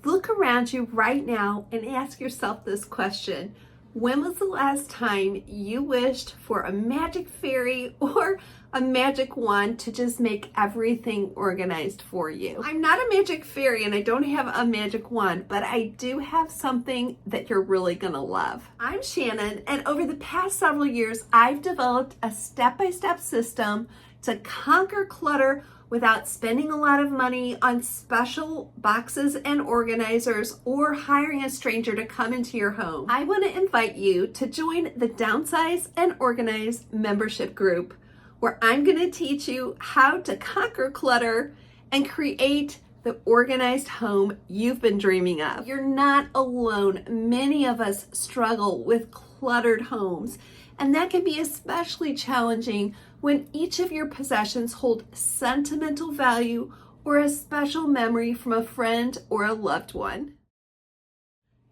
Look around you right now and ask yourself this question. When was the last time you wished for a magic fairy or a magic wand to just make everything organized for you? I'm not a magic fairy and I don't have a magic wand, but I do have something that you're really gonna love. I'm Shannon, and over the past several years, I've developed a step-by-step system to conquer clutter without spending a lot of money on special boxes and organizers or hiring a stranger to come into your home. I want to invite you to join the Downsize and Organize membership group, where I'm going to teach you how to conquer clutter and create the organized home you've been dreaming of. You're not alone. Many of us struggle with cluttered homes, and that can be especially challenging when each of your possessions hold sentimental value or a special memory from a friend or a loved one.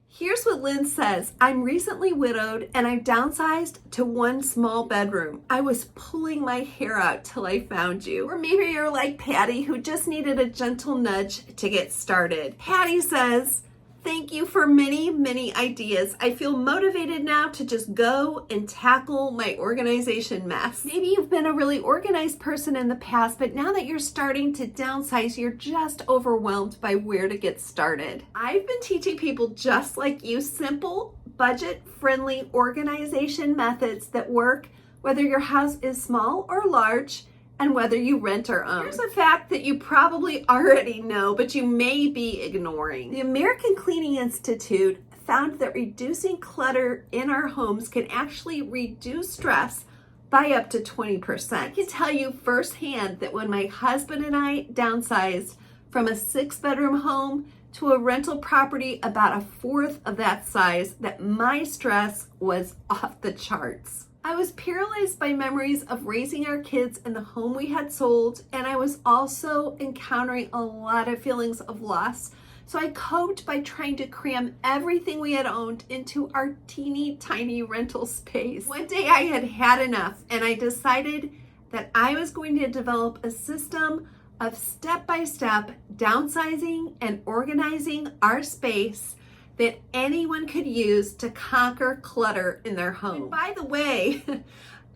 Here's what Lynn says. I'm recently widowed and I downsized to one small bedroom. I was pulling my hair out till I found you. Or maybe you're like Patty, who just needed a gentle nudge to get started. Patty says, thank you for many, many ideas. I feel motivated now to just go and tackle my organization mess. Maybe you've been a really organized person in the past, but now that you're starting to downsize, you're just overwhelmed by where to get started. I've been teaching people just like you simple, budget-friendly organization methods that work whether your house is small or large, and whether you rent or own. Here's a fact that you probably already know, but you may be ignoring. The American Cleaning Institute found that reducing clutter in our homes can actually reduce stress by up to 20%. I can tell you firsthand that when my husband and I downsized from a 6-bedroom home to a rental property about a fourth of that size, that my stress was off the charts. I was paralyzed by memories of raising our kids in the home we had sold, and I was also encountering a lot of feelings of loss. So I coped by trying to cram everything we had owned into our teeny tiny rental space. One day I had had enough, and I decided that I was going to develop a system of step-by-step downsizing and organizing our space that anyone could use to conquer clutter in their home. And by the way,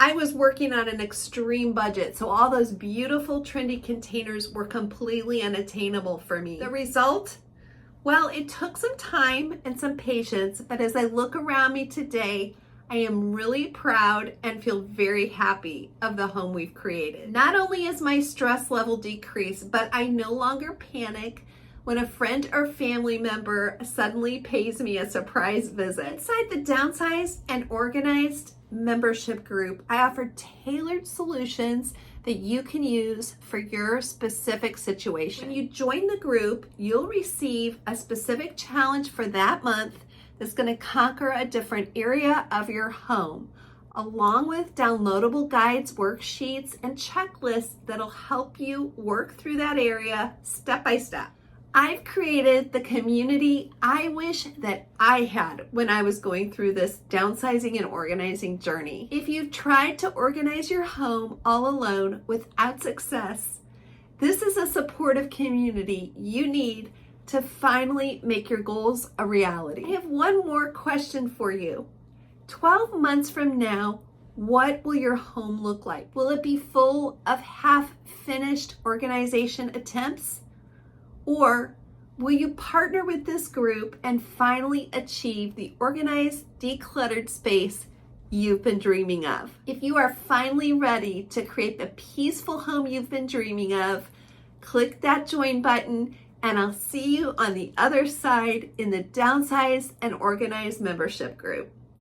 I was working on an extreme budget, so all those beautiful trendy containers were completely unattainable for me. The result? Well, it took some time and some patience, but as I look around me today, I am really proud and feel very happy of the home we've created. Not only is my stress level decreased, but I no longer panic when a friend or family member suddenly pays me a surprise visit. Inside the Downsized and Organized membership group, I offer tailored solutions that you can use for your specific situation. When you join the group, you'll receive a specific challenge for that month that's going to conquer a different area of your home, along with downloadable guides, worksheets, and checklists that'll help you work through that area step by step. I've created the community I wish that I had when I was going through this downsizing and organizing journey. If you've tried to organize your home all alone without success, this is a supportive community you need to finally make your goals a reality. I have one more question for you. 12 months from now, what will your home look like? Will it be full of half-finished organization attempts? Or will you partner with this group and finally achieve the organized, decluttered space you've been dreaming of? If you are finally ready to create the peaceful home you've been dreaming of, click that join button, and I'll see you on the other side in the Downsized and Organized membership group.